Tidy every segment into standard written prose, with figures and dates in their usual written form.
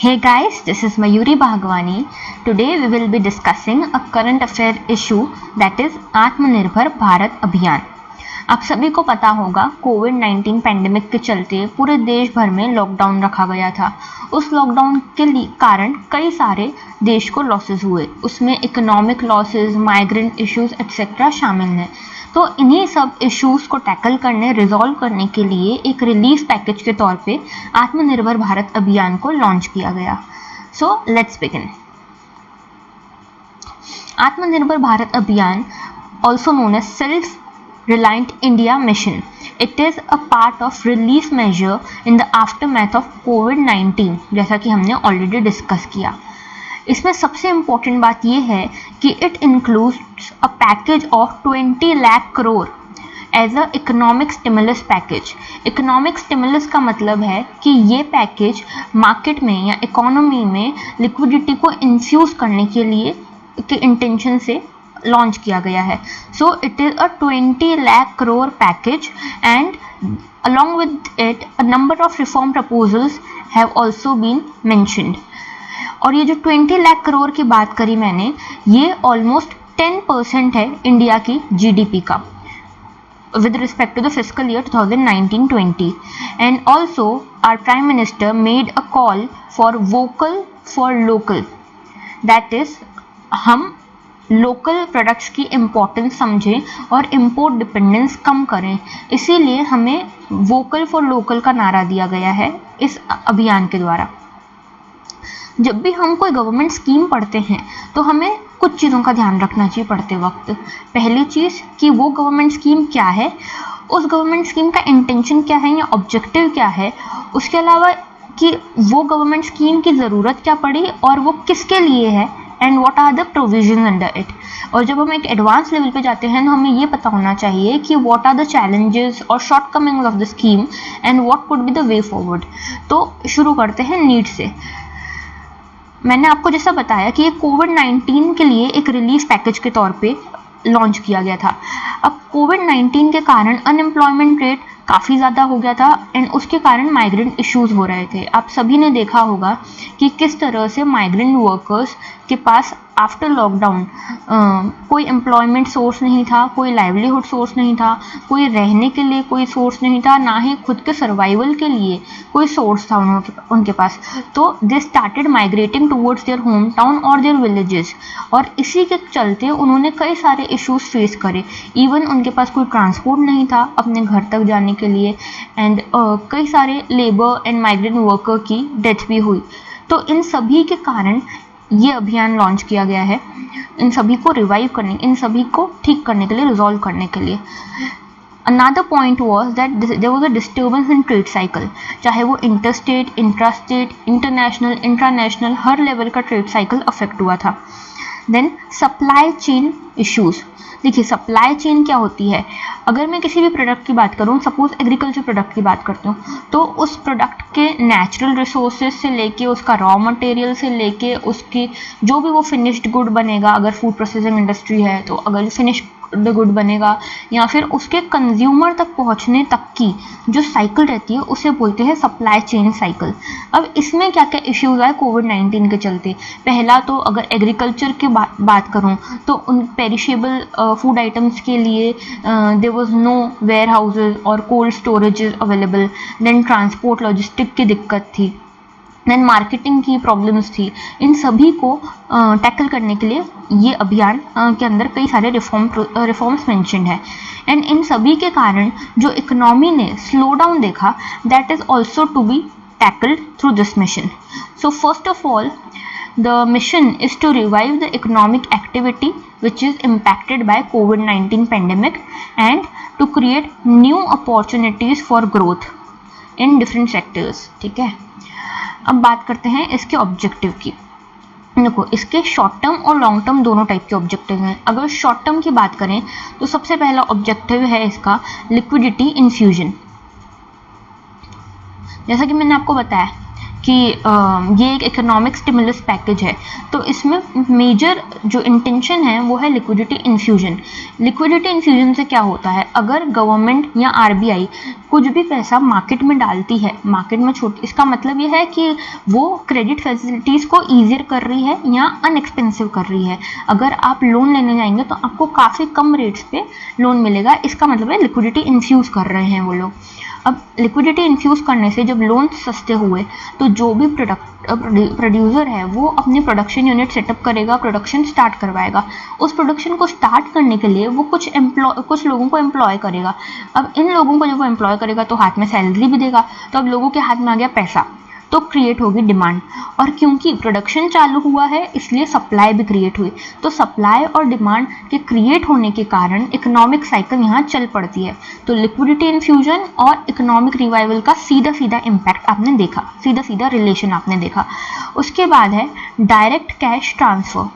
Hey guys, this is Mayuri Bhagwani. Today we will be discussing a current affair issue that is आत्मनिर्भर भारत अभियान। आप सभी को पता होगा कोविड-19 पैंडेमिक के चलते पूरे देश भर में लॉकडाउन रखा गया था। उस लॉकडाउन के कारण कई सारे देश को लॉसेस हुए, उसमें economic losses, migrant issues etcetera शामिल हैं। तो इन्हीं सब इश्यूज को टैकल करने, रिजॉल्व करने के लिए एक रिलीफ पैकेज के तौर पे आत्मनिर्भर भारत अभियान को लॉन्च किया गया। So let's begin. आत्मनिर्भर भारत अभियान, also known as Self-Reliant India Mission. It is a part of relief measure in the aftermath of COVID-19, जैसा कि हमने ऑलरेडी डिस्कस किया। इसमें सबसे इम्पोर्टेंट बात यह है कि it includes a package of 20 lakh crore as a economic stimulus package. Economic stimulus का मतलब है कि ये पैकेज मार्केट में या इकोनॉमी में लिक्विडिटी को इन्फ्यूज करने के लिए के इंटेंशन से लॉन्च किया गया है। So it is a 20 lakh crore package and along with it a number of reform proposals have also been mentioned. और ये जो 20 लाख करोड़ की बात करी मैंने, ये ऑलमोस्ट 10% है इंडिया की जीडीपी का with respect to the fiscal year 2019-20. And also our Prime Minister made a call for vocal for local. That is, हम लोकल प्रोडक्ट्स की इम्पोर्टेंस समझें और इम्पोर्ट डिपेंडेंस कम करें। इसीलिए हमें वोकल फॉर लोकल का नारा दिया गया है इस अभियान के द्वारा। जब भी हम कोई गवर्नमेंट स्कीम पढ़ते हैं तो हमें कुछ चीज़ों का ध्यान रखना चाहिए पढ़ते वक्त। पहली चीज़ कि वो गवर्नमेंट स्कीम क्या है, उस गवर्नमेंट स्कीम का इंटेंशन क्या है या ऑब्जेक्टिव क्या है, उसके अलावा कि वो गवर्नमेंट स्कीम की ज़रूरत क्या पड़ी और वो किसके लिए है, and what are the provision under it. और जब हम एक एडवांस लेवल पे जाते हैं तो हमें ये पता होना चाहिए कि व्हाट आर द चैलेंजेस और shortcomings of the scheme and what could be the way forward. तो शुरू करते हैं नीड से। मैंने आपको जैसा बताया कि ये कोविड-19 के लिए एक रिलीफ पैकेज के तौर पे लॉन्च किया गया था। अब कोविड-19 के कारण अनएम्प्लॉयमेंट रेट काफ़ी ज़्यादा हो गया था एंड उसके कारण माइग्रेंट इश्यूज हो रहे थे। आप सभी ने देखा होगा कि किस तरह से माइग्रेंट वर्कर्स के पास आफ्टर लॉकडाउन कोई एम्प्लॉयमेंट सोर्स नहीं था, कोई लाइवलीहुड सोर्स नहीं था, कोई रहने के लिए कोई सोर्स नहीं था, ना ही खुद के सर्वाइवल के लिए कोई सोर्स था उनके पास। तो they started migrating towards their home town और देयर विलेजेस, और इसी के चलते उन्होंने कई सारे इश्यूज फेस करे। इवन उनके पास कोई ट्रांसपोर्ट नहीं था अपने घर तक जाने के लिए, एंड कई सारे लेबर एंड माइग्रेंट वर्कर की डेथ भी हुई। तो इन सभी के कारण ये अभियान लॉन्च किया गया है, इन सभी को रिवाइव करने, इन सभी को ठीक करने के लिए, रिजॉल्व करने के लिए। Another point was that there was a disturbance in trade cycle, चाहे वो इंटरस्टेट, इंट्रास्टेट, इंटरनेशनल, इंट्रानेशनल, हर लेवल का ट्रेड साइकिल अफेक्ट हुआ था। Then supply chain issues. देखिए सप्लाई चेन क्या होती है। अगर मैं किसी भी प्रोडक्ट की बात करूँ, सपोज एग्रीकल्चर प्रोडक्ट की बात करती हूँ, तो उस प्रोडक्ट के नेचुरल रिसोर्सेज से लेके, उसका रॉ मटेरियल से लेके, उसकी जो भी वो फिनिश्ड गुड बनेगा, अगर फूड प्रोसेसिंग इंडस्ट्री है तो अगर फिनिश्ड गुड बनेगा, या फिर उसके कंज्यूमर तक पहुंचने तक की जो साइकिल रहती है उसे बोलते हैं सप्लाई चेन साइकिल। अब इसमें क्या क्या इश्यूज आए कोविड-19 के चलते। पहला तो अगर एग्रीकल्चर की बात करूं तो उन पेरिशेबल फूड आइटम्स के लिए there was no warehouses cold storages available. Then transport logistic की दिक्कत थी, देन मार्केटिंग की प्रॉब्लम्स थी। इन सभी को टैकल करने के लिए ये अभियान के अंदर कई सारे रिफॉर्म्स मेंशन्ड है, एंड इन सभी के कारण जो इकोनॉमी ने स्लो डाउन देखा, that is also to be tackled through this mission. So first of all the mission is to revive the economic activity which is impacted by COVID-19 pandemic and to create new opportunities for growth in different sectors। ठीक है, अब बात करते हैं इसके objective की। देखो, इसके शॉर्ट टर्म और लॉन्ग टर्म दोनों टाइप के ऑब्जेक्टिव हैं। अगर शॉर्ट टर्म की बात करें तो सबसे पहला ऑब्जेक्टिव है इसका लिक्विडिटी इन्फ्यूजन। जैसा कि मैंने आपको बताया कि ये एक इकोनॉमिक स्टिमुलस पैकेज है। तो इसमें मेजर जो इंटेंशन है वो है लिक्विडिटी इन्फ्यूजन। लिक्विडिटी इन्फ्यूजन से क्या होता है, अगर गवर्नमेंट या आरबीआई कुछ भी पैसा मार्केट में डालती है, मार्केट में इसका मतलब ये है कि वो क्रेडिट फैसिलिटीज़ को ईजियर कर रही है या अनएक्सपेंसिव कर रही है। अगर आप लोन लेने जाएंगे तो आपको काफ़ी कम रेट्स पे लोन मिलेगा, इसका मतलब है लिक्विडिटी इन्फ्यूज़ कर रहे हैं वो लोग। अब लिक्विडिटी इन्फ्यूज़ करने से जब लोन सस्ते हुए तो जो भी प्रोड्यूसर है वो अपनी प्रोडक्शन यूनिट सेटअप करेगा, प्रोडक्शन स्टार्ट करवाएगा। उस प्रोडक्शन को स्टार्ट करने के लिए वो कुछ लोगों को एम्प्लॉय करेगा। अब इन लोगों को जब वो एम्प्लॉय करेगा तो हाथ में सैलरी भी देगा, तो अब लोगों के हाथ में आ गया पैसा, तो क्रिएट होगी डिमांड। और क्योंकि प्रोडक्शन चालू हुआ है इसलिए सप्लाई भी क्रिएट हुई, तो सप्लाई और डिमांड के क्रिएट होने के कारण इकोनॉमिक साइकिल यहाँ चल पड़ती है। तो लिक्विडिटी इन्फ्यूजन और इकोनॉमिक रिवाइवल का सीधा सीधा इम्पैक्ट आपने देखा, सीधा सीधा रिलेशन आपने देखा। उसके बाद है डायरेक्ट कैश ट्रांसफर।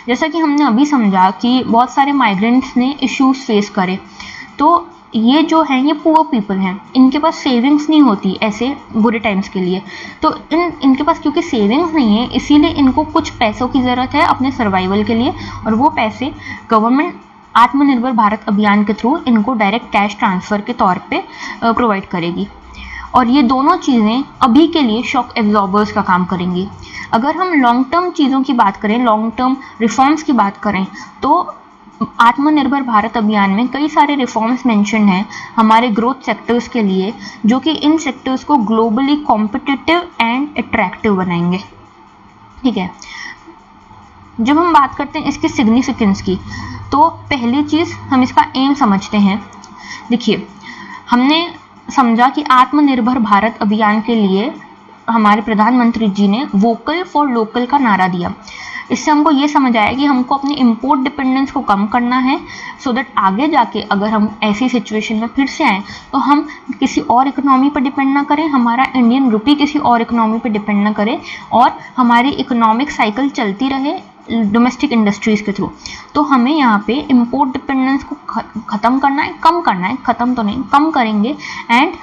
जैसा कि हमने अभी समझा कि बहुत सारे माइग्रेंट्स ने इश्यूज फेस करे, तो ये जो है ये पुअर पीपल हैं, इनके पास सेविंग्स नहीं होती ऐसे बुरे टाइम्स के लिए। तो इनके पास क्योंकि सेविंग्स नहीं है इसीलिए इनको कुछ पैसों की ज़रूरत है अपने सर्वाइवल के लिए, और वो पैसे गवर्नमेंट आत्मनिर्भर भारत अभियान के थ्रू इनको डायरेक्ट कैश ट्रांसफ़र के तौर पे प्रोवाइड करेगी। और ये दोनों चीज़ें अभी के लिए शॉक एब्जॉर्बर्स का काम करेंगी। अगर हम लॉन्ग टर्म चीज़ों की बात करें, लॉन्ग टर्म रिफॉर्म्स की बात करें, तो आत्मनिर्भर भारत अभियान में कई सारे रिफॉर्म्स मेंशन हैं हमारे ग्रोथ सेक्टर्स के लिए, जो कि इन सेक्टर्स को ग्लोबली कॉम्पिटिटिव एंड अट्रैक्टिव बनाएंगे। ठीक है, जब हम बात करते हैं इसकी सिग्निफिकेंस की, तो पहली चीज़ हम इसका एम समझते हैं। देखिए, हमने समझा कि आत्मनिर्भर भारत अभियान के लिए हमारे प्रधानमंत्री जी ने वोकल फॉर लोकल का नारा दिया। इससे हमको ये समझ आया कि हमको अपनी इंपोर्ट डिपेंडेंस को कम करना है, सो दैट आगे जाके अगर हम ऐसी सिचुएशन में फिर से आएँ तो हम किसी और इकोनॉमी पर डिपेंड ना करें, हमारा इंडियन रुपी किसी और इकोनॉमी पर डिपेंड ना करे, और हमारी इकोनॉमिक साइकिल चलती रहे डोमेस्टिक इंडस्ट्रीज़ के थ्रू। तो हमें यहाँ पे इंपोर्ट डिपेंडेंस को ख़त्म करना है, कम करना है, ख़त्म तो नहीं, कम करेंगे। And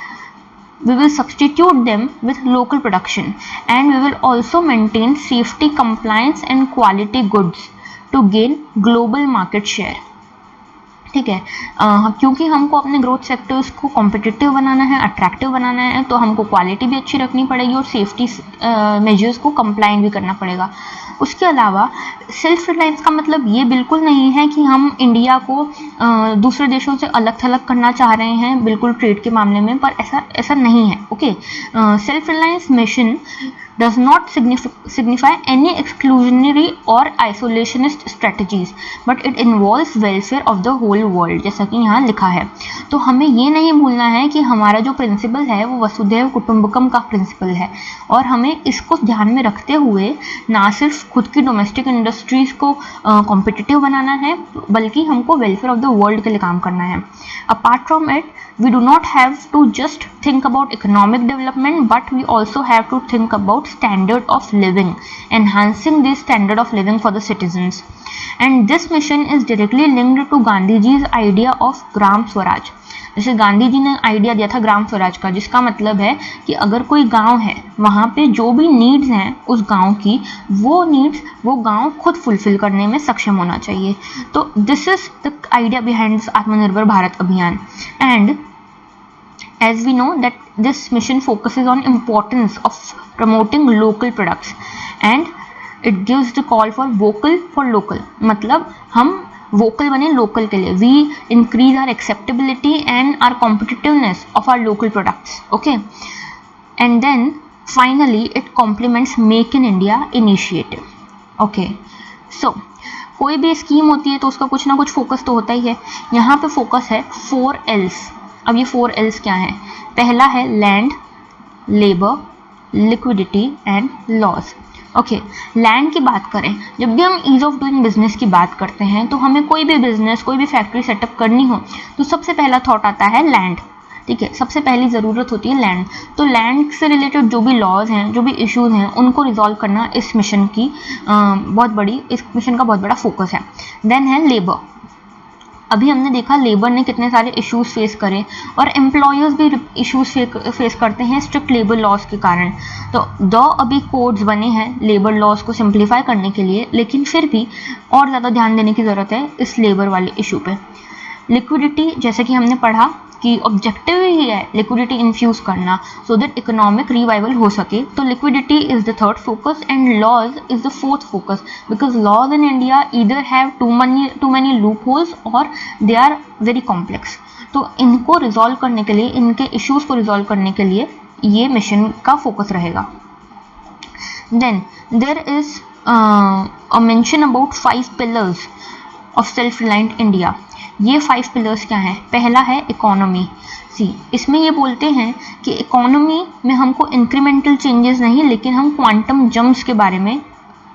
we will substitute them with local production, and we will also maintain safety, compliance and quality goods to gain global market share. ठीक है, क्योंकि हमको अपने ग्रोथ सेक्टर्स को कॉम्पिटिटिव बनाना है, अट्रैक्टिव बनाना है, तो हमको क्वालिटी भी अच्छी रखनी पड़ेगी और सेफ्टी मेजर्स को कंप्लाइंट भी करना पड़ेगा। उसके अलावा सेल्फ रिलायंस का मतलब ये बिल्कुल नहीं है कि हम इंडिया को दूसरे देशों से अलग थलग करना चाह रहे हैं बिल्कुल ट्रेड के मामले में, पर ऐसा नहीं है। Okay, self reliance mission does not signify any exclusionary or isolationist strategies, but it involves welfare of the whole world, जैसा कि यहाँ लिखा है। तो हमें ये नहीं भूलना है कि हमारा जो प्रिंसिपल है वो वसुधैव कुटुंबकम का प्रिंसिपल है, और हमें इसको ध्यान में रखते हुए ना सिर्फ खुद की डोमेस्टिक इंडस्ट्रीज़ को कॉम्पिटिटिव बनाना है, बल्कि हमको वेलफेयर ऑफ द वर्ल्ड के लिए काम करना है। Apart from it, we do not have to just think about economic development, but we also have to think about standard of living, enhancing the standard of living for the citizens. And this mission is directly linked to Gandhi ji's idea of Gram Swaraj. जैसे गांधी जी ने idea दिया था ग्राम स्वराज का, जिसका मतलब है कि अगर कोई गांव है वहाँ पे जो भी नीड्स हैं उस गांव की, वो नीड्स वो गांव खुद फुलफिल करने में सक्षम होना चाहिए। तो this is the idea behind आत्मनिर्भर भारत अभियान। And as we know that this mission focuses on importance of promoting local products, and it gives the call for vocal for local, मतलब हम वोकल बने लोकल के लिए। We increase our acceptability and our competitiveness of our local products. Okay, and then finally it complements make in India initiative. Okay, so कोई भी scheme होती है तो उसका कुछ ना कुछ फोकस तो होता ही है। यहाँ पे फोकस है 4 Ls। अब ये 4 Ls क्या हैं? पहला है land, labour, liquidity and laws. Okay, land की बात करें, जब भी हम ईज ऑफ डूइंग बिजनेस की बात करते हैं तो हमें कोई भी बिजनेस, कोई भी फैक्ट्री सेटअप करनी हो तो सबसे पहला थॉट आता है लैंड। ठीक है, सबसे पहली ज़रूरत होती है लैंड। तो लैंड से रिलेटेड जो भी लॉज हैं, जो भी इश्यूज़ हैं, उनको रिजॉल्व करना इस मिशन की इस मिशन का बहुत बड़ा फोकस है। देन है लेबर। अभी हमने देखा लेबर ने कितने सारे इश्यूज फेस करे और एम्प्लॉयर्स भी इश्यूज फेस करते हैं स्ट्रिक्ट लेबर लॉज के कारण। तो दो अभी कोड्स बने हैं लेबर लॉज को सिंप्लीफाई करने के लिए, लेकिन फिर भी और ज़्यादा ध्यान देने की ज़रूरत है इस लेबर वाले इशू पे। लिक्विडिटी, जैसे कि हमने पढ़ा कि ऑब्जेक्टिव ही है लिक्विडिटी इन्फ्यूज करना सो दैट इकोनॉमिक रिवाइवल हो सके। तो liquidity is the third focus and laws is the fourth focus, because laws in India either have too many loopholes और दे आर वेरी कॉम्प्लेक्स। तो इनको resolve करने के लिए, इनके इश्यूज को रिजॉल्व करने के लिए ये मिशन का फोकस रहेगा। Then there is a mention about 5 pillars of self reliant India. ये 5 पिलर्स क्या हैं? पहला है इकोनॉमी। इसमें ये बोलते हैं कि इकोनॉमी में हमको इंक्रीमेंटल चेंजेस नहीं, लेकिन हम क्वांटम जंप्स के बारे में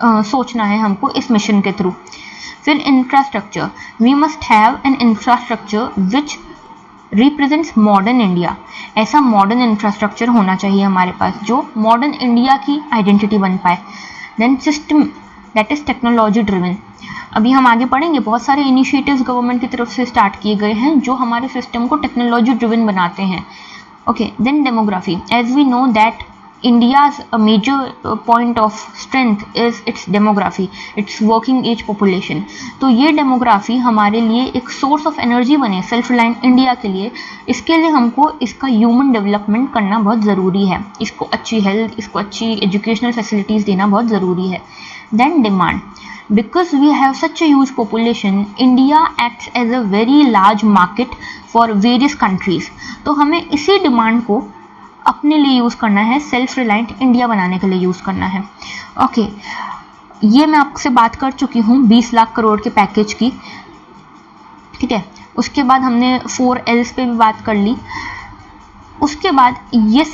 सोचना है हमको इस मिशन के थ्रू। फिर infrastructure, we must have an infrastructure which represents modern India. ऐसा मॉडर्न इंफ्रास्ट्रक्चर होना चाहिए हमारे पास जो मॉडर्न इंडिया की आइडेंटिटी बन पाए। Then system that is technology driven. अभी हम आगे पढ़ेंगे, बहुत सारे इनिशिएटिव्स गवर्नमेंट की तरफ से स्टार्ट किए गए हैं जो हमारे सिस्टम को टेक्नोलॉजी ड्रिवन बनाते हैं। Okay, then demography, as we know that India's a major point of strength is its demography, its working age population। तो ये डेमोग्राफी हमारे लिए एक सोर्स ऑफ एनर्जी बने सेल्फ रिलायंट इंडिया के लिए। इसके लिए हमको इसका ह्यूमन डेवलपमेंट करना बहुत ज़रूरी है, इसको अच्छी हेल्थ, इसको अच्छी एजुकेशनल फैसिलिटीज़ देना बहुत ज़रूरी है। Then demand, because we have such a huge population, India acts as a very large market for various countries। तो हमें इसी डिमांड को अपने लिए यूज़ करना है, सेल्फ रिलायंट इंडिया बनाने के लिए यूज़ करना है। ओके, ये मैं आपसे बात कर चुकी हूँ 20 लाख करोड़ के पैकेज की, ठीक है। उसके बाद हमने 4Ls पे भी बात कर ली। उसके बाद ये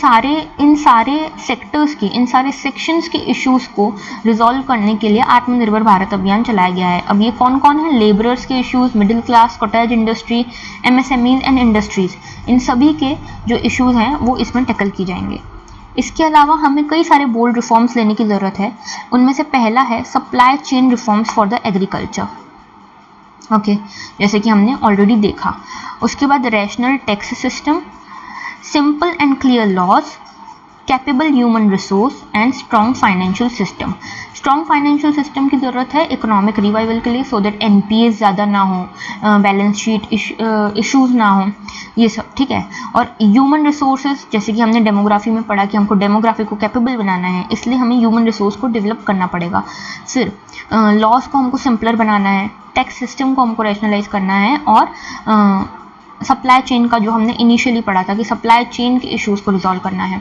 इन सारे सेक्टर्स की, इन सारे सेक्शंस के इश्यूज को रिजॉल्व करने के लिए आत्मनिर्भर भारत अभियान चलाया गया है। अब ये कौन कौन है? लेबरर्स के issues, middle class, cottage industry, MSMEs and industries, इन सभी के जो इश्यूज हैं वो इसमें टैकल की जाएंगे। इसके अलावा हमें कई सारे बोल्ड रिफॉर्म्स लेने की ज़रूरत है। उनमें से पहला है supply chain reforms for the agriculture. Okay, जैसे कि हमने ऑलरेडी देखा। उसके बाद rational tax system, simple and clear laws, capable human resource and strong financial system। strong financial system की ज़रूरत है इकोनॉमिक रिवाइवल के लिए, सो दैट NPAs ज़्यादा ना हो, बैलेंस शीट इश्यूज ना हो, ये सब, ठीक है। और ह्यूमन रिसोर्सेज, जैसे कि हमने डेमोग्राफी में पढ़ा कि हमको डेमोग्राफी को कैपेबल बनाना है, इसलिए हमें ह्यूमन रिसोर्स को डेवलप करना पड़ेगा। फिर लॉज को हमको सिंपलर बनाना है, टैक्स सिस्टम को हमको रैशनलाइज करना है, और सप्लाई चेन का जो हमने इनिशियली पढ़ा था कि सप्लाई चेन के इश्यूज को रिजॉल्व करना है।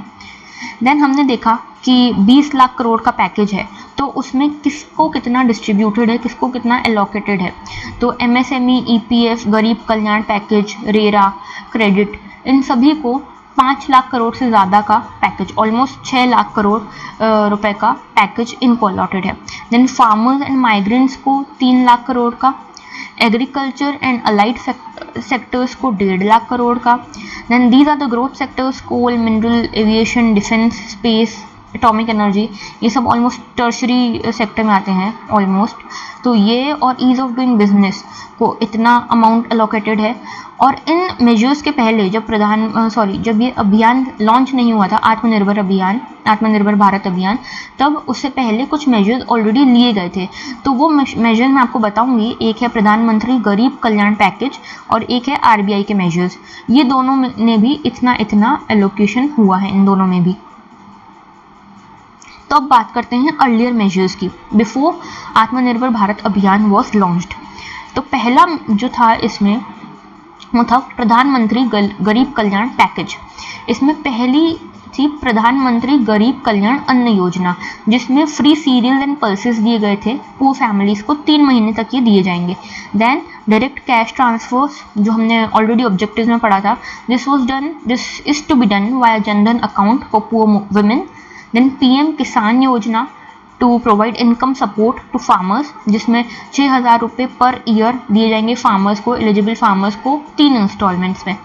देन हमने देखा कि 20 लाख करोड़ का पैकेज है, तो उसमें किसको कितना डिस्ट्रीब्यूटेड है, किसको कितना एलोकेटेड है। तो MSME, EPF, गरीब कल्याण पैकेज, रेरा, क्रेडिट, इन सभी को 5 लाख करोड़ से ज़्यादा का पैकेज, ऑलमोस्ट 6 लाख करोड़ रुपए का पैकेज इनको अलॉटेड है। देन फार्मर्स एंड माइग्रेंट्स को 3 लाख करोड़ का, एग्रीकल्चर एंड अलाइड सेक्टर्स को 1.5 लाख करोड़ का। Then these are the growth sectors, coal, mineral, aviation, defence, space, atomic energy, ये सब ऑलमोस्ट टर्शरी सेक्टर में आते हैं ऑलमोस्ट। तो ये और ईज ऑफ डूइंग बिजनेस को इतना अमाउंट अलोकेटेड है। और इन मेजर्स के पहले जब ये अभियान लॉन्च नहीं हुआ था, आत्मनिर्भर भारत अभियान, तब उससे पहले कुछ मेजर्स ऑलरेडी लिए गए थे। तो वो मेजर्स मैं आपको बताऊंगी। एक है प्रधानमंत्री गरीब कल्याण पैकेज और एक है RBI के मेजर्स। ये दोनों ने भी इतना एलोकेशन हुआ है, इन दोनों में भी। तो अब बात करते हैं अर्लियर मेजर्स की, बिफोर आत्मनिर्भर भारत अभियान वॉज लॉन्च्ड। तो पहला जो था इसमें वो था प्रधानमंत्री गरीब कल्याण पैकेज। इसमें पहली थी प्रधानमंत्री गरीब कल्याण अन्न योजना, जिसमें फ्री सीरियल एंड पल्सेस दिए गए थे पुअर फैमिलीज को, 3 महीने तक ये दिए जाएंगे। देन डायरेक्ट कैश ट्रांसफर्स, जो हमने ऑलरेडी ऑब्जेक्टिव्स में पढ़ा था, this is to be done via Jan Dhan account for poor women. Then PM Kisan Yojana to provide income support to farmers, जिसमें 6,000 रुपये पर ईयर दिए जाएंगे फार्मर्स को, एलिजिबल फार्मर्स को 3 इंस्टॉलमेंट्स में।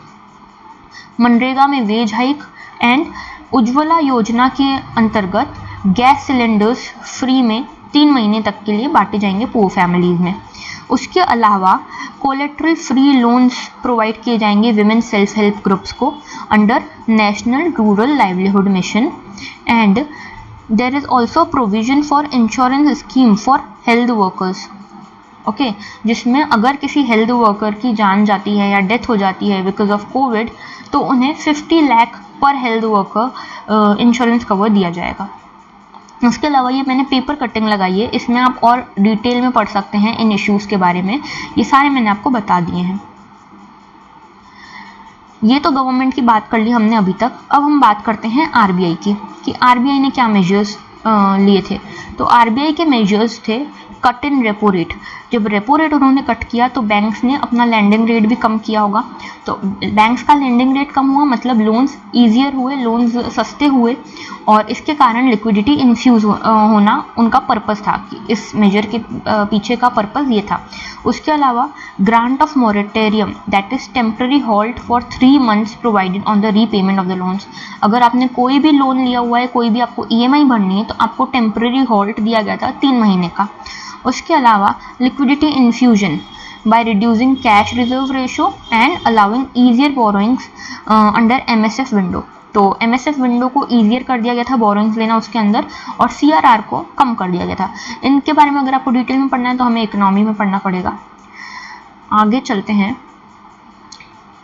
मनरेगा में वेज हाइक एंड उज्ज्वला योजना के अंतर्गत गैस सिलेंडर्स फ्री में 3 महीने तक के लिए बांटे जाएंगे पुअर फैमिलीज में। उसके अलावा कोलेट्रल फ्री लोन्स प्रोवाइड किए जाएंगे विमेन सेल्फ हेल्प ग्रुप्स को under national rural livelihood mission and there is also provision for insurance scheme for health workers. Okay, जिसमें अगर किसी हेल्थ वर्कर की जान जाती है या डेथ हो जाती है बिकॉज ऑफ कोविड तो उन्हें 50 लाख पर हेल्थ वर्कर इंश्योरेंस कवर दिया जाएगा। उसके अलावा ये मैंने पेपर कटिंग लगाई है, इसमें आप और डिटेल में पढ़ सकते हैं इन इश्यूज के बारे में, ये सारे मैंने आपको बता दिए हैं। ये तो गवर्नमेंट की बात कर ली हमने अभी तक। अब हम बात करते हैं आरबीआई की कि आरबीआई ने क्या मेजर्स लिए थे। तो आरबीआई के मेजर्स थे कट इन रेपो रेट। जब रेपो रेट उन्होंने कट किया तो बैंक्स ने अपना लैंडिंग रेट भी कम किया होगा। तो बैंक्स का लैंडिंग रेट कम हुआ मतलब लोन्स ईजियर हुए, लोन्स सस्ते हुए और इसके कारण लिक्विडिटी इन्फ्यूज होना उनका पर्पस था कि इस मेजर के पीछे का पर्पस ये था। उसके अलावा grant of moratorium that is temporary halt for 3 months provided on the repayment of the loans. अगर आपने कोई भी लोन लिया हुआ है, कोई भी आपको ईएमआई भरनी है तो आपको टेम्पररी हॉल्ट दिया गया था 3 महीने का। उसके अलावा liquidity infusion by reducing cash reserve ratio and allowing easier borrowings under MSF window। तो MSF विंडो को ईजियर कर दिया गया था बोरोइंग्स लेना उसके अंदर और CRR को कम कर दिया गया था। इनके बारे में अगर आपको डिटेल में पढ़ना है तो हमें इकोनॉमी में पढ़ना पड़ेगा। आगे चलते हैं।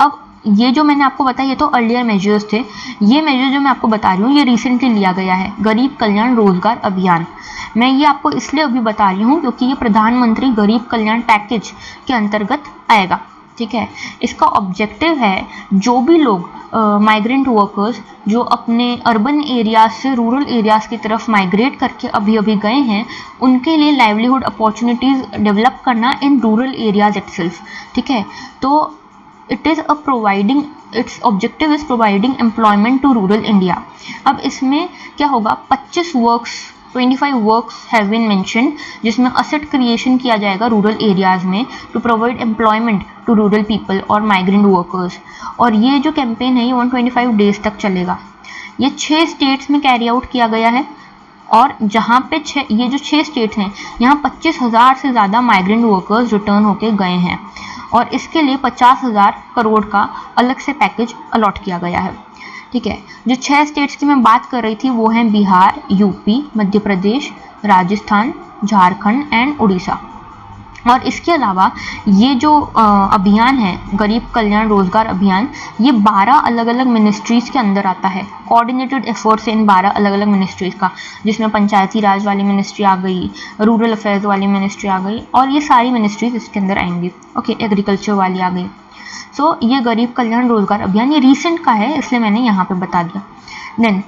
अब ये जो मैंने आपको बताया ये तो अर्लियर मेजर्स थे। ये मेजर जो मैं आपको बता रही हूँ ये रिसेंटली लिया गया है, गरीब कल्याण रोजगार अभियान। मैं ये आपको इसलिए अभी बता रही हूँ क्योंकि ये प्रधानमंत्री गरीब कल्याण पैकेज के अंतर्गत आएगा। ठीक है, इसका ऑब्जेक्टिव है जो भी लोग माइग्रेंट वर्कर्स जो अपने अर्बन एरियाज से रूरल एरियाज की तरफ माइग्रेट करके अभी अभी गए हैं उनके लिए लाइवलीहुड अपॉर्चुनिटीज डेवलप करना इन रूरल एरियाज इटसेल्फ। ठीक है, तो it is its objective is providing employment to rural India. अब इसमें क्या होगा, 25 वर्क्स हैव बीन मेंशन्ड जिसमें असेट क्रिएशन किया जाएगा रूरल एरियाज में to provide employment to rural people और माइग्रेंट वर्कर्स। और ये जो कैंपेन है ये 125 डेज तक चलेगा। ये 6 स्टेट्स में कैरी आउट किया गया है और जहाँ पे ये जो 6 स्टेट्स हैं यहाँ 25,000 से ज़्यादा माइग्रेंट वर्कर्स रिटर्न होके गए हैं और इसके लिए 50,000 करोड़ का अलग से पैकेज अलॉट किया गया है। ठीक है, जो 6 स्टेट्स की मैं बात कर रही थी वो हैं बिहार, यूपी, मध्य प्रदेश, राजस्थान, झारखंड एंड उड़ीसा। और इसके अलावा ये जो अभियान है गरीब कल्याण रोजगार अभियान ये 12 अलग अलग मिनिस्ट्रीज के अंदर आता है। कोऑर्डिनेटेड एफर्ट्स इन 12 अलग अलग मिनिस्ट्रीज का, जिसमें पंचायती राज वाली मिनिस्ट्री आ गई, रूरल अफेयर्स वाली मिनिस्ट्री आ गई और ये सारी मिनिस्ट्रीज इसके अंदर आएंगी। ओके, एग्रीकल्चर वाली आ गई। सो ये गरीब कल्याण रोजगार अभियान ये रिसेंट का है इसलिए मैंने यहाँ पे बता दिया। देन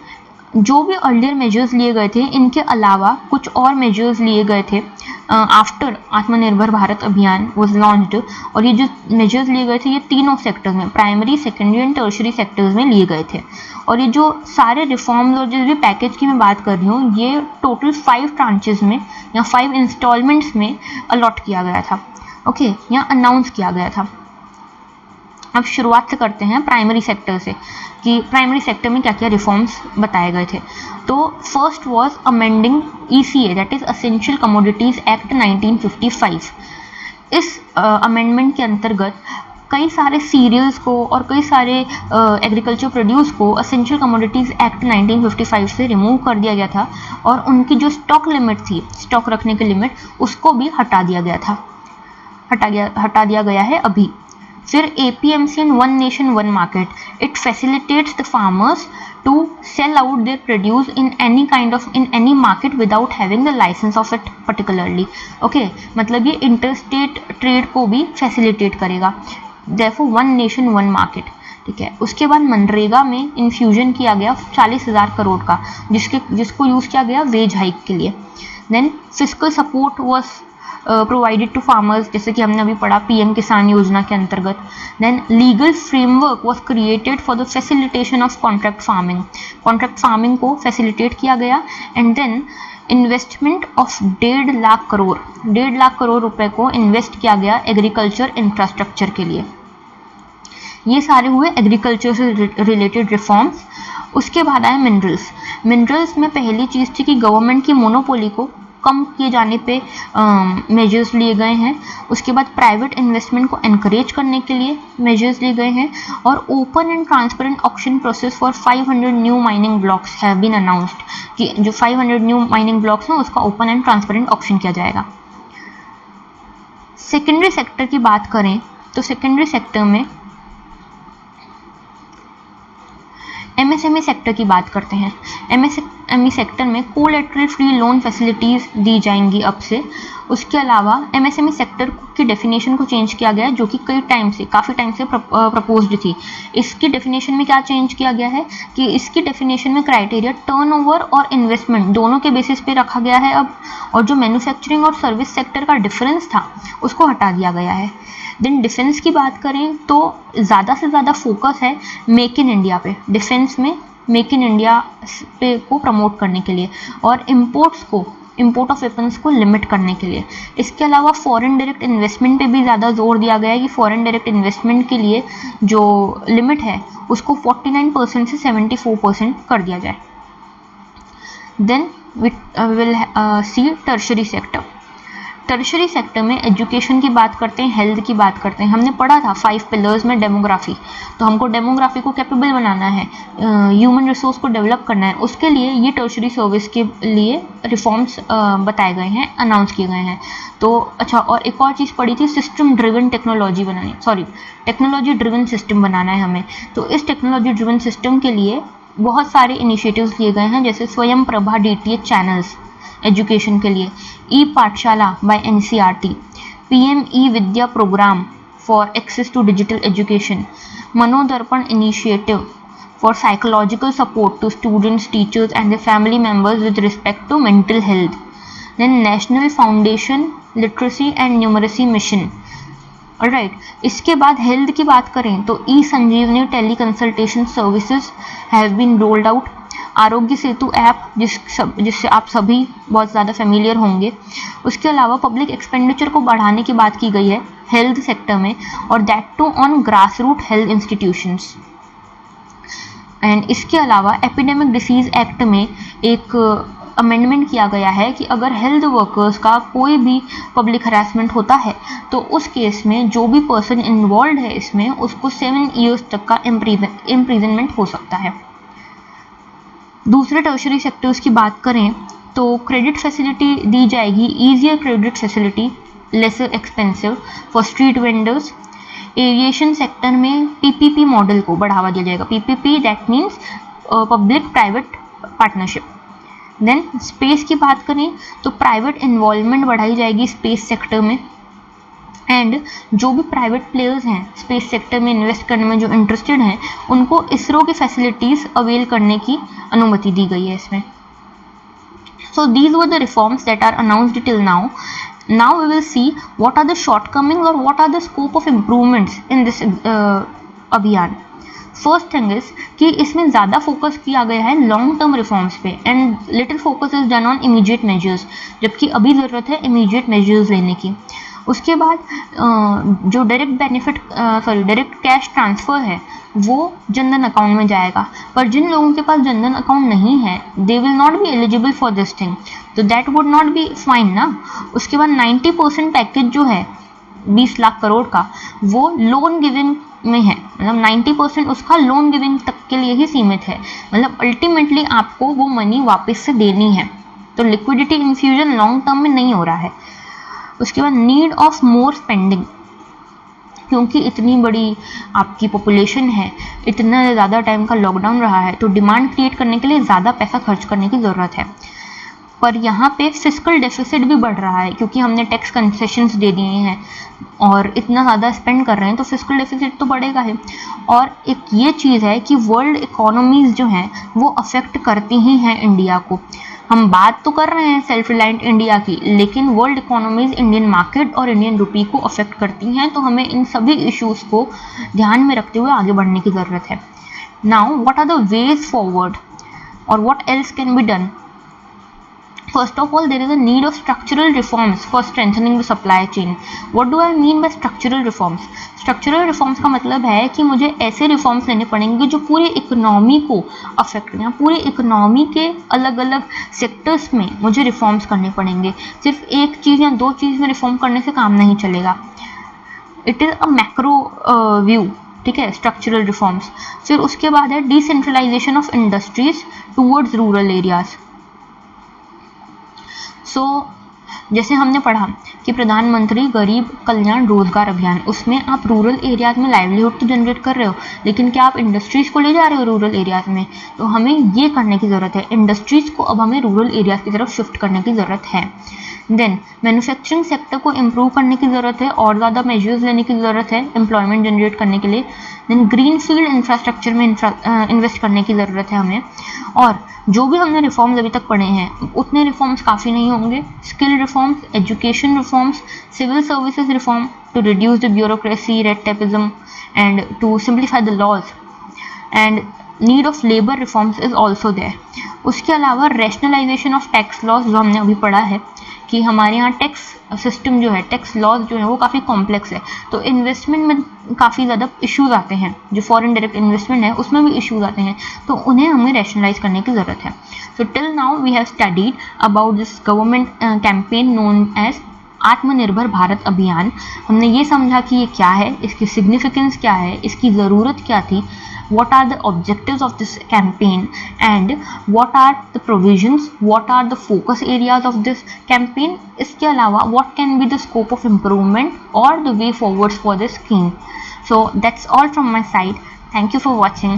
जो भी अर्लियर मेजर्स लिए गए थे इनके अलावा कुछ और मेजर्स लिए गए थे आफ्टर आत्मनिर्भर भारत अभियान वाज लॉन्च्ड। और ये जो मेजर्स लिए गए थे ये तीनों सेक्टर्स में, primary, secondary and tertiary sectors में लिए गए थे। और ये जो सारे रिफॉर्म्स और जिस भी पैकेज की मैं बात कर रही हूँ ये टोटल 5 ट्रांचेस में या 5 इंस्टॉलमेंट्स में अलॉट किया गया था। ओके, यहाँ अनाउंस किया गया था। अब शुरुआत से करते हैं प्राइमरी सेक्टर से कि प्राइमरी सेक्टर में क्या क्या रिफॉर्म्स बताए गए थे। तो first was amending ECA that is essential commodities act 1955। इस अमेंडमेंट के अंतर्गत कई सारे सीरियल्स को और कई सारे एग्रीकल्चर प्रोड्यूस को एसेंशियल कमोडिटीज एक्ट 1955 से रिमूव कर दिया गया था और उनकी जो स्टॉक लिमिट थी, स्टॉक रखने की लिमिट, उसको भी हटा दिया गया है अभी। फिर APMC and one nation one market, it facilitates the farmers to sell out their produce in any market without having the license of it particularly. Okay, मतलब ये इंटरस्टेट ट्रेड को भी फैसिलिटेट करेगा। Therefore one nation one market। ठीक है, उसके बाद मनरेगा में इन्फ्यूजन किया गया 40,000 करोड़ का जिसको यूज किया गया वेज हाइक के लिए। Then fiscal support was provided to farmers, जैसे कि हमने अभी पढ़ा PM किसान योजना के अंतर्गत। Then legal framework was created for the facilitation of contract farming, contract farming को फैसिलिटेट किया गया। And then investment of 1.5 lakh crore रुपए को इन्वेस्ट किया गया एग्रीकल्चर इंफ्रास्ट्रक्चर के लिए। ये सारे हुए एग्रीकल्चर से रिलेटेड रिफॉर्म्स। उसके बाद आए मिनरल्स में पहली चीज़ थी कि गवर्नमेंट की मोनोपोली को कम किए जाने पे मेजर्स लिए गए हैं। उसके बाद प्राइवेट इन्वेस्टमेंट को एनकरेज करने के लिए मेजर्स लिए गए हैं। और open and transparent auction process for 500 new mining blocks have been announced कि जो 500 न्यू माइनिंग ब्लॉक्स हैं उसका ओपन एंड ट्रांसपेरेंट ऑक्शन किया जाएगा। सेकेंडरी सेक्टर की बात करें तो सेकेंडरी सेक्टर में एमएसएमई सेक्टर की बात करते हैं। एमएसएमई सेक्टर में कोलैटरल फ्री लोन फैसिलिटीज़ दी जाएंगी अब से। उसके अलावा एमएसएमई सेक्टर की डेफिनेशन को चेंज किया गया है, जो कि काफ़ी टाइम से प्रपोज्ड थी। इसकी डेफिनेशन में क्या चेंज किया गया है कि इसकी डेफिनेशन में क्राइटेरिया टर्नओवर और इन्वेस्टमेंट दोनों के बेसिस पे रखा गया है अब, और जो मैन्युफैक्चरिंग और सर्विस सेक्टर का डिफरेंस था उसको हटा दिया गया है। देन डिफेंस की बात करें तो ज़्यादा से ज़्यादा फोकस है मेक इन इंडिया पे, डिफेंस में मेक इन इंडिया पे को प्रमोट करने के लिए, और इंपोर्ट ऑफ वेपन्स को लिमिट करने के लिए। इसके अलावा फॉरेन डायरेक्ट इन्वेस्टमेंट पे भी ज़्यादा जोर दिया गया है कि फॉरेन डायरेक्ट इन्वेस्टमेंट के लिए जो लिमिट है उसको 49% से 74% कर दिया जाए। Then we will see tertiary sector. Tertiary sector में एजुकेशन की बात करते हैं, हेल्थ की बात करते हैं। हमने पढ़ा था 5 पिलर्स में डेमोग्राफी, तो हमको डेमोग्राफी को कैपेबल बनाना है, ह्यूमन रिसोर्स को डेवलप करना है। उसके लिए ये टर्शरी सर्विस के लिए रिफॉर्म्स बताए गए हैं, अनाउंस किए गए हैं। तो अच्छा, और एक और चीज़ पढ़ी थी, system driven technology driven system बनाना है हमें। तो इस टेक्नोलॉजी ड्रिवन सिस्टम के लिए बहुत सारे इनिशिएटिव्स लिए गए हैं, जैसे स्वयं प्रभा DTH चैनल्स एजुकेशन के लिए, e Pathshala by NCERT, PM e Vidya program for access to digital education, Manodarpan initiative for psychological support to students, teachers and their family members with respect to mental health, then national foundation literacy and numeracy mission. Alright, इसके बाद health की बात करें तो e Sanjeevani teleconsultation services have been rolled out, Aarogya Setu app जिससे आप सभी बहुत ज़्यादा फेमिलियर होंगे। उसके अलावा पब्लिक एक्सपेंडिचर को बढ़ाने की बात की गई है हेल्थ सेक्टर में, और that too on grass root health institutions. And इसके अलावा एपिडेमिक डिसीज एक्ट में एक अमेंडमेंट किया गया है कि अगर हेल्थ वर्कर्स का कोई भी पब्लिक हरासमेंट होता है तो उस केस में जो भी पर्सन इन्वॉल्व है इसमें उसको 7 ईयर्स तक का इम्प्रिजनमेंट हो सकता है। दूसरे टर्शरी सेक्टर्स की बात करें तो क्रेडिट फैसिलिटी दी जाएगी, easier credit facility, lesser expensive for street vendors. Aviation sector में PPP मॉडल को बढ़ावा दिया जाएगा। PPP that means public private partnership. Then space की बात करें तो प्राइवेट इन्वॉल्वमेंट बढ़ाई जाएगी स्पेस सेक्टर में, एंड जो भी प्राइवेट प्लेयर्स हैं स्पेस सेक्टर में इन्वेस्ट करने में जो इंटरेस्टेड हैं उनको इसरो की फैसिलिटीज़ अवेल करने की अनुमति दी गई है इसमें। So these were the reforms that are announced till now. Now we will see what are the shortcomings और what are the scope of improvements in this अभियान। फर्स्ट थिंग इज कि इसमें ज़्यादा फोकस किया गया है लॉन्ग टर्म रिफॉर्म्स पे, and little focus is done on immediate measures, जबकि अभी ज़रूरत है इमीडिएट मेजर्स लेने की। उसके बाद जो डायरेक्ट कैश ट्रांसफ़र है वो जनधन अकाउंट में जाएगा, पर जिन लोगों के पास जनधन अकाउंट नहीं है they will not be eligible for this thing, तो that would not be fine ना। उसके बाद 90% पैकेज जो है 20 लाख करोड़ का वो लोन गिविंग में है, मतलब 90% उसका लोन गिविंग तक के लिए ही सीमित है, मतलब अल्टीमेटली आपको वो मनी वापस से देनी है, तो लिक्विडिटी इन्फ्यूजन लॉन्ग टर्म में नहीं हो रहा है। उसके बाद नीड ऑफ मोर स्पेंडिंग, क्योंकि इतनी बड़ी आपकी पॉपुलेशन है, इतना ज़्यादा टाइम का लॉकडाउन रहा है, तो डिमांड क्रिएट करने के लिए ज़्यादा पैसा खर्च करने की ज़रूरत है। पर यहाँ पे फिस्कल डेफिसिट भी बढ़ रहा है क्योंकि हमने टैक्स कंसेशंस दे दिए हैं और इतना ज़्यादा स्पेंड कर रहे हैं, तो फिस्कल डेफिसिट तो बढ़ेगा ही। और एक ये चीज़ है कि वर्ल्ड इकोनॉमीज़ जो हैं वो अफेक्ट करती ही हैं इंडिया को। हम बात तो कर रहे हैं सेल्फ रिलायंट इंडिया की, लेकिन वर्ल्ड इकोनॉमीज इंडियन मार्केट और इंडियन रुपी को अफेक्ट करती हैं, तो हमें इन सभी इश्यूज़ को ध्यान में रखते हुए आगे बढ़ने की ज़रूरत है। Now what are the ways forward और what else can be done First of all, there is a need of structural reforms for strengthening the supply chain. What do I mean by structural reforms? Structural reforms का मतलब है कि मुझे ऐसे reforms लेने पड़ेंगे जो पूरी इकोनॉमी को अफेक्ट करें, पूरी इकोनॉमी के अलग अलग सेक्टर्स में मुझे रिफॉर्म्स करने पड़ेंगे. सिर्फ एक चीज़ या दो चीज़ में रिफॉर्म करने से काम नहीं चलेगा. It is a macro view, ठीक है, स्ट्रक्चरल रिफॉर्म्स. फिर उसके बाद है decentralisation of industries towards rural areas. So जैसे हमने पढ़ा कि प्रधानमंत्री गरीब कल्याण रोजगार अभियान, उसमें आप रूरल एरियाज में लाइवलीहुड तो जनरेट कर रहे हो, लेकिन क्या आप इंडस्ट्रीज़ को ले जा रहे हो रूरल एरियाज में? तो हमें ये करने की ज़रूरत है, इंडस्ट्रीज़ को अब हमें रूरल एरियाज की तरफ शिफ्ट करने की ज़रूरत है. देन मैन्युफैक्चरिंग सेक्टर को इम्प्रूव करने की ज़रूरत है और ज़्यादा मेजर्स लेने की ज़रूरत है एम्प्लॉयमेंट जनरेट करने के लिए. देन ग्रीन फील्ड इंफ्रास्ट्रक्चर में इन्वेस्ट करने की ज़रूरत है हमें. और जो भी हमने रिफॉर्म्स अभी तक पढ़े हैं उतने रिफॉर्म्स काफ़ी नहीं होंगे. Skill reforms, education reforms, civil services reform to reduce the bureaucracy, red tapism and to simplify the laws, and need of labour reforms is also there. उसके अलावा रैशनलाइजेशन ऑफ टैक्स लॉज, जो हमने अभी पढ़ा है कि हमारे यहाँ टैक्स सिस्टम जो है, टैक्स लॉज जो है वो काफ़ी कॉम्प्लेक्स है, तो इन्वेस्टमेंट में काफ़ी ज़्यादा इश्यूज आते हैं. जो फॉरेन डायरेक्ट इन्वेस्टमेंट है उसमें भी इश्यूज आते हैं, तो उन्हें हमें रैशनलाइज करने की ज़रूरत है. So till now we have studied about this government campaign known as Atmanirbhar Bharat अभियान. हमने ये समझा कि ये क्या है, इसकी सिग्निफिकेंस क्या है, इसकी ज़रूरत क्या थी, what are the objectives of this campaign, and what are the provisions, what are the focus areas of this campaign. इसके अलावा what can be the scope of improvement or the way forwards for this scheme. So that's all from my side. Thank you for watching.